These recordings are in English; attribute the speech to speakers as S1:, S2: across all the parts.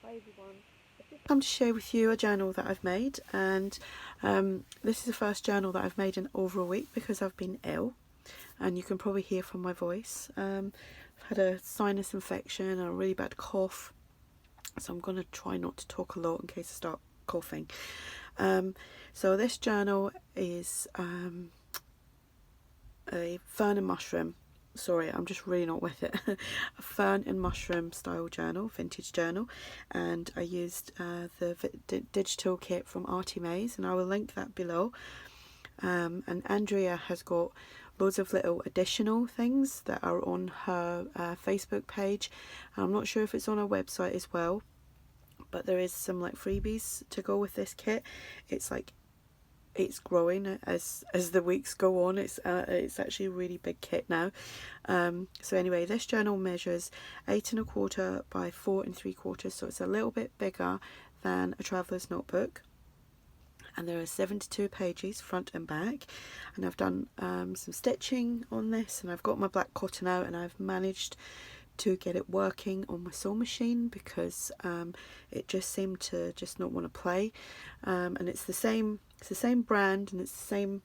S1: Hi everyone, I've just come to share with you a journal that I've made, and this is the first journal that I've made in over a week because I've been ill, and you can probably hear from my voice. I've had a sinus infection and a really bad cough, so I'm going to try not to talk a lot in case I start coughing. So this journal is a fern and mushroom. Sorry, I'm just really not with it. A fern and mushroom style journal, vintage journal, and I used the digital kit from ARTYmaze, and I will link that below. And Andrea has got loads of little additional things that are on her Facebook page. I'm not sure if it's on her website as well, but there is some like freebies to go with this kit. It's growing as the weeks go on. It's actually a really big kit now. So anyway, this journal measures 8 1/4 by 4 3/4, so it's a little bit bigger than a traveller's notebook. And there are 72 pages front and back, and I've done some stitching on this, and I've got my black cotton out, and I've managed to get it working on my sewing machine because it just seemed to just not want to play. And it's the same brand, and it's the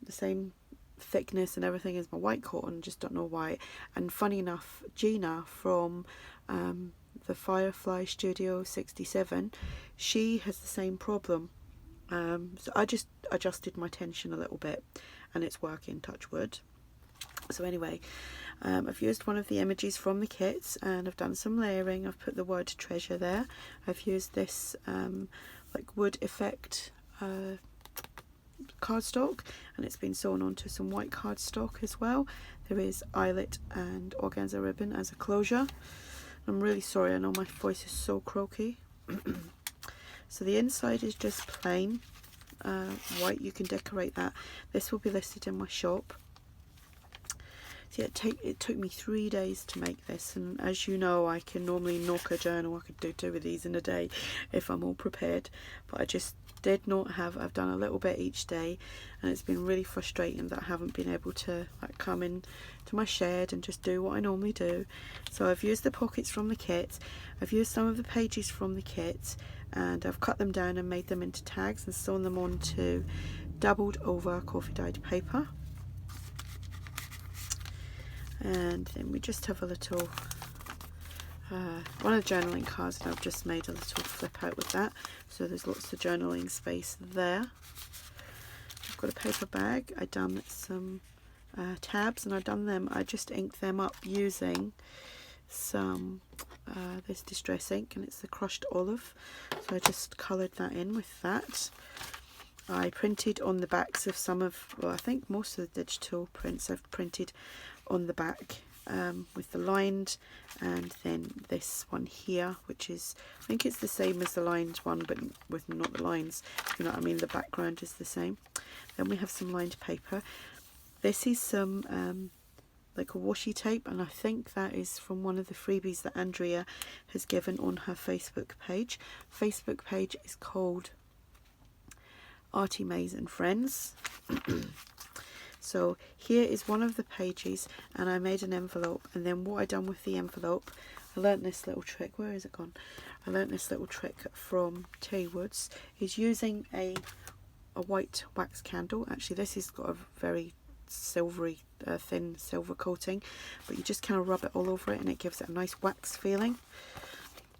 S1: same thickness and everything as my white cotton, just don't know why. And funny enough, Gina from the Firefly Studio 67, she has the same problem. So I just adjusted my tension a little bit, and it's working, touch wood. So anyway, I've used one of the images from the kits, and I've done some layering. I've put the word treasure there. I've used this like wood effect cardstock, and it's been sewn onto some white cardstock as well. There is eyelet and organza ribbon as a closure. I'm really sorry, I know my voice is so croaky. So the inside is just plain white. You can decorate that. This will be listed in my shop. So yeah, it took me 3 days to make this, and as you know, I can normally knock a journal. I could do 2 of these in a day if I'm all prepared, but I just did not have. I've done a little bit each day, and it's been really frustrating that I haven't been able to like come in to my shed and just do what I normally do. So I've used the pockets from the kit, I've used some of the pages from the kit, and I've cut them down and made them into tags and sewn them onto doubled over coffee dyed paper. And then we just have a little one of the journaling cards, and I've just made a little flip out with that, so there's lots of journaling space there. I've got a paper bag. I've done some tabs, and I just inked them up using some this distress ink, and it's the crushed olive, so I just coloured that in with that. I printed on the backs of I think most of the digital prints I've printed on the back with the lined, and then this one here, which is, I think it's the same as the lined one, but with not the lines, you know what I mean, the background is the same. Then we have some lined paper. This is some like a washi tape, and I think that is from one of the freebies that Andrea has given on her Facebook page. Facebook page is called ARTYmaze and Friends. So here is one of the pages, and I made an envelope, and then what I done with the envelope, I learnt this little trick. Where is it gone? I learnt this little trick from Terri Woods, is using a white wax candle. Actually, this has got a very silvery thin silver coating, but you just kind of rub it all over it, and it gives it a nice wax feeling.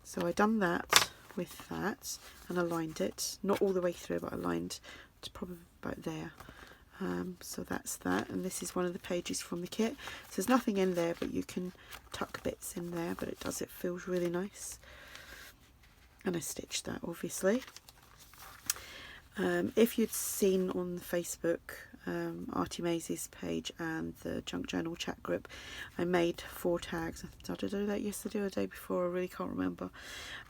S1: So I done that with that, and I lined it, not all the way through, but I lined it's probably about there. So that's that, and this is one of the pages from the kit. So there's nothing in there, but you can tuck bits in there, but it feels really nice. And I stitched that, obviously. If you'd seen on the Facebook ARTYmaze's page and the Junk Journal chat group, I made 4 tags. Did I do that yesterday or the day before? I really can't remember.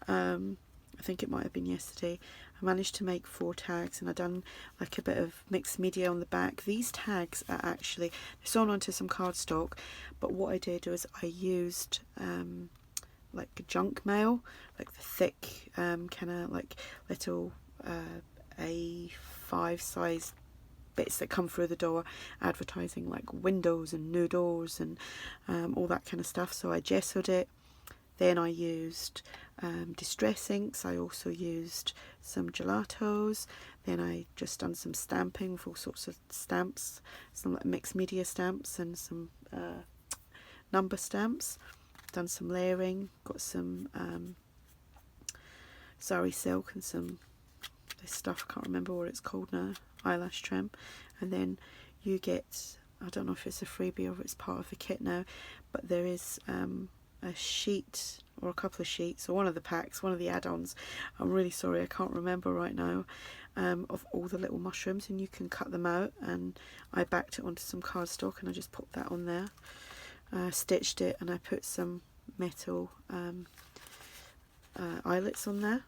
S1: I think it might have been yesterday. I managed to make 4 tags, and I done like a bit of mixed media on the back. These tags are actually sewn onto some cardstock, but what I did was I used like junk mail, like the thick kind of like little A5 size bits that come through the door advertising like windows and new doors and all that kind of stuff. So I gessoed it, Then I used distress inks. I also used some gelatos. Then I just done some stamping with all sorts of stamps, some like mixed media stamps and some number stamps. Done some layering, got some sari silk and some this stuff, I can't remember what it's called now, eyelash trim. And then you get, I don't know if it's a freebie or if it's part of the kit now, but there is a sheet or a couple of sheets, or one of the packs, one of the add-ons, I'm really sorry I can't remember right now, of all the little mushrooms, and you can cut them out, and I backed it onto some cardstock and I just put that on there, stitched it, and I put some metal eyelets on there.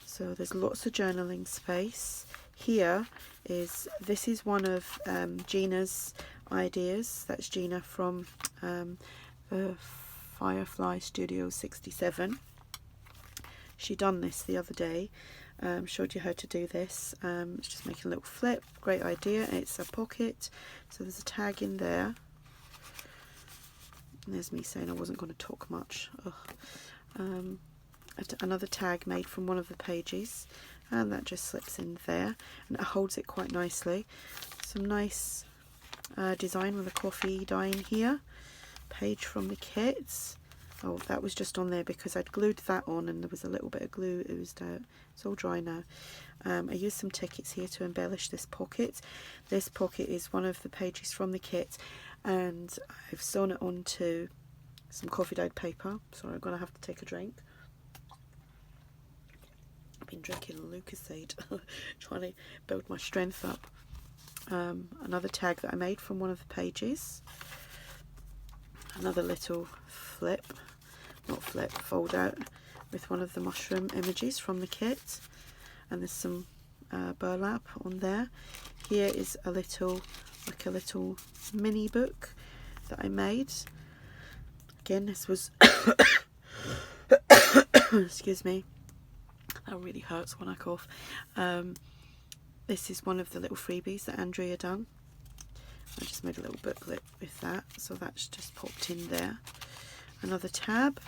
S1: So there's lots of journaling space. Here is, this is one of Gina's ideas. That's Gina from the Firefly Studio 67. She done this the other day, showed you how to do this. It's just making a little flip, great idea. It's a pocket, so there's a tag in there. And there's me saying I wasn't going to talk much. Another tag made from one of the pages, and that just slips in there, and it holds it quite nicely. Some nice design with a coffee dye in here. Page from the kits. Oh, that was just on there because I'd glued that on and there was a little bit of glue oozed out. It's all dry now. I used some tickets here to embellish this pocket. This pocket is one of the pages from the kit, and I've sewn it onto some coffee dyed paper. Sorry, I'm going to have to take a drink. I've been drinking Lucozade, trying to build my strength up. Another tag that I made from one of the pages. Another little fold out with one of the mushroom images from the kit, and there's some burlap on there. Here is a little mini book that I made. Again, this was excuse me, that really hurts when I cough. This is one of the little freebies that Andrea done. I just made a little booklet with that, so that's just popped in there. Another tab.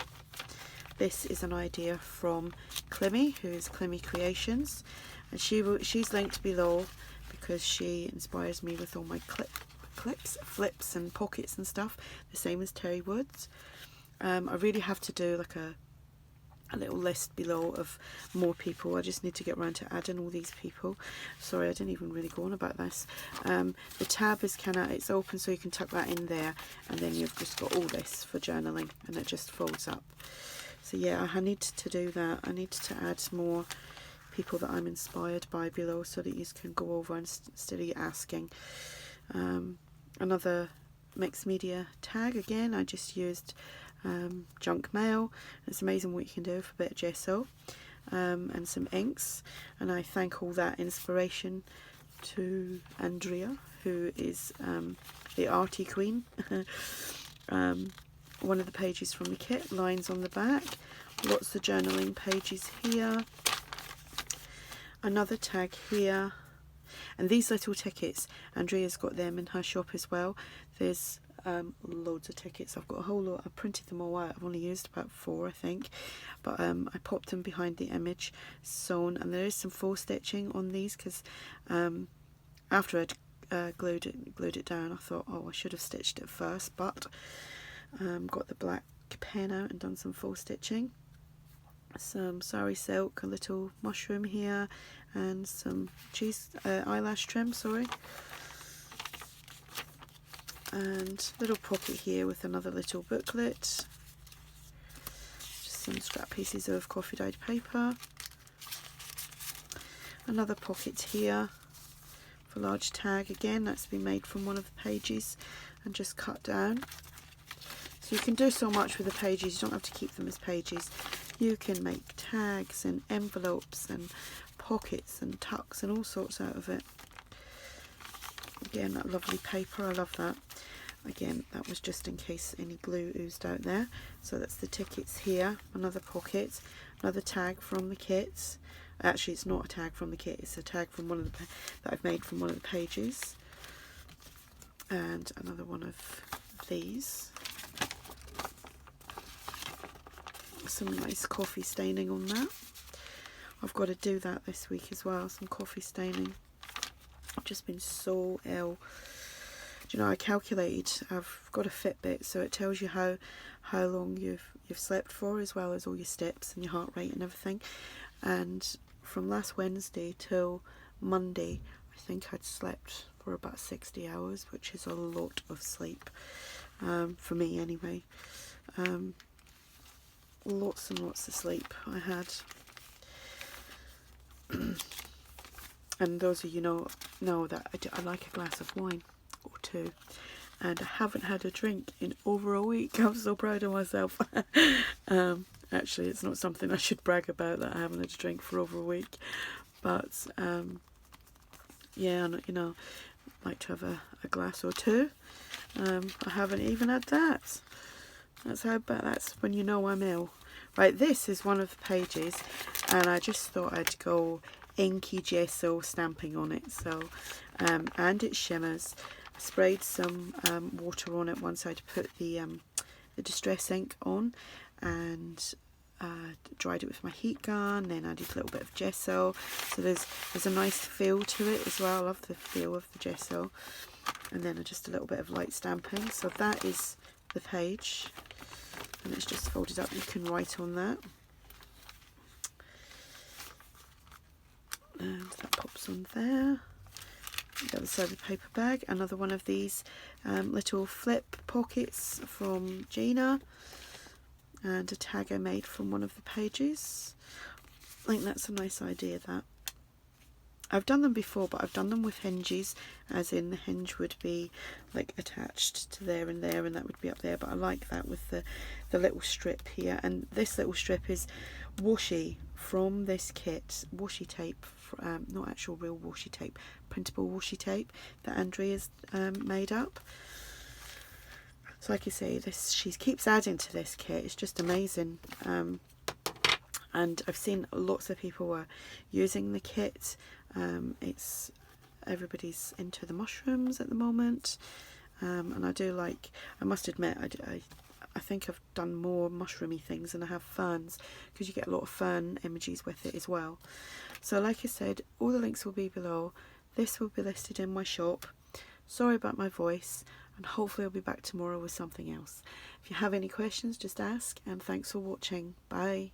S1: This is an idea from Clemmy, who is Clemmy Creations, and she's linked below because she inspires me with all my clips, flips and pockets and stuff, the same as Terri Woods. I really have to do like a little list below of more people. I just need to get around to adding all these people. Sorry, I didn't even really go on about this. The tab is it's open, so you can tuck that in there, and then you've just got all this for journaling, and it just folds up. So yeah, I need to do that. I need to add more people that I'm inspired by below, so that you can go over instead of asking. Another mixed media tag. Again, I just used junk mail. It's amazing what you can do with a bit of gesso and some inks, and I thank all that inspiration to Andrea, who is the arty queen. One of the pages from the kit, lines on the back, lots of journaling pages here, another tag here, and these little tickets, Andrea's got them in her shop as well. There's loads of tickets. I've got a whole lot. I printed them all out. I've only used about 4, I think, but I popped them behind the image sewn, and there is some faux stitching on these because after I'd glued it down, I thought, oh, I should have stitched it first, but got the black pen out and done some faux stitching. Some sari silk, a little mushroom here, and some eyelash trim, sorry. And little pocket here with another little booklet, just some scrap pieces of coffee dyed paper, another pocket here for large tag. Again, that's been made from one of the pages and just cut down. So you can do so much with the pages. You don't have to keep them as pages. You can make tags and envelopes and pockets and tucks and all sorts out of it. Again, that lovely paper, I love that. Again, that was just in case any glue oozed out there. So that's the tickets here, another pocket, another tag from the kits. Actually, it's not a tag from the kit, it's a tag from one of the that I've made from one of the pages. And another one of these. some nice coffee staining on that. I've got to do that this week as well, some coffee staining. I've just been so ill. Do you know, I calculated, I've got a Fitbit, so it tells you how long you've slept for, as well as all your steps and your heart rate and everything. And from last Wednesday till Monday, I think I'd slept for about 60 hours, which is a lot of sleep, for me anyway. Lots and lots of sleep I had. And those of you know that I like a glass of wine or two, and I haven't had a drink in over a week. I'm so proud of myself. Actually, it's not something I should brag about, that I haven't had a drink for over a week, but yeah, you know, like to have a glass or two. I haven't even had that. That's how bad. That's when you know I'm ill. Right, this is one of the pages, and I just thought I'd go inky gesso stamping on it. So, and it shimmers. I sprayed some water on it once I'd put the distress ink on, and dried it with my heat gun. Then added a little bit of gesso. So there's a nice feel to it as well. I love the feel of the gesso. And then just a little bit of light stamping. So that is the page, and it's just folded up. You can write on that, and that pops on there. The other side of the paper bag, another one of these little flip pockets from Gina, and a tag I made from one of the pages. I think that's a nice idea, that. I've done them before, but I've done them with hinges, as in the hinge would be like attached to there, and that would be up there. But I like that with the little strip here. And this little strip is washi from this kit, washi tape, not actual real washi tape, printable washi tape that Andrea's made up. So like you say, she keeps adding to this kit. It's just amazing. And I've seen lots of people are using the kit. Everybody's into the mushrooms at the moment, and I do like, I must admit, I think I've done more mushroomy things than I have ferns, because you get a lot of fern images with it as well. So like I said, all the links will be below. This will be listed in my shop. Sorry about my voice, and hopefully I'll be back tomorrow with something else. If you have any questions, just ask, and thanks for watching. Bye.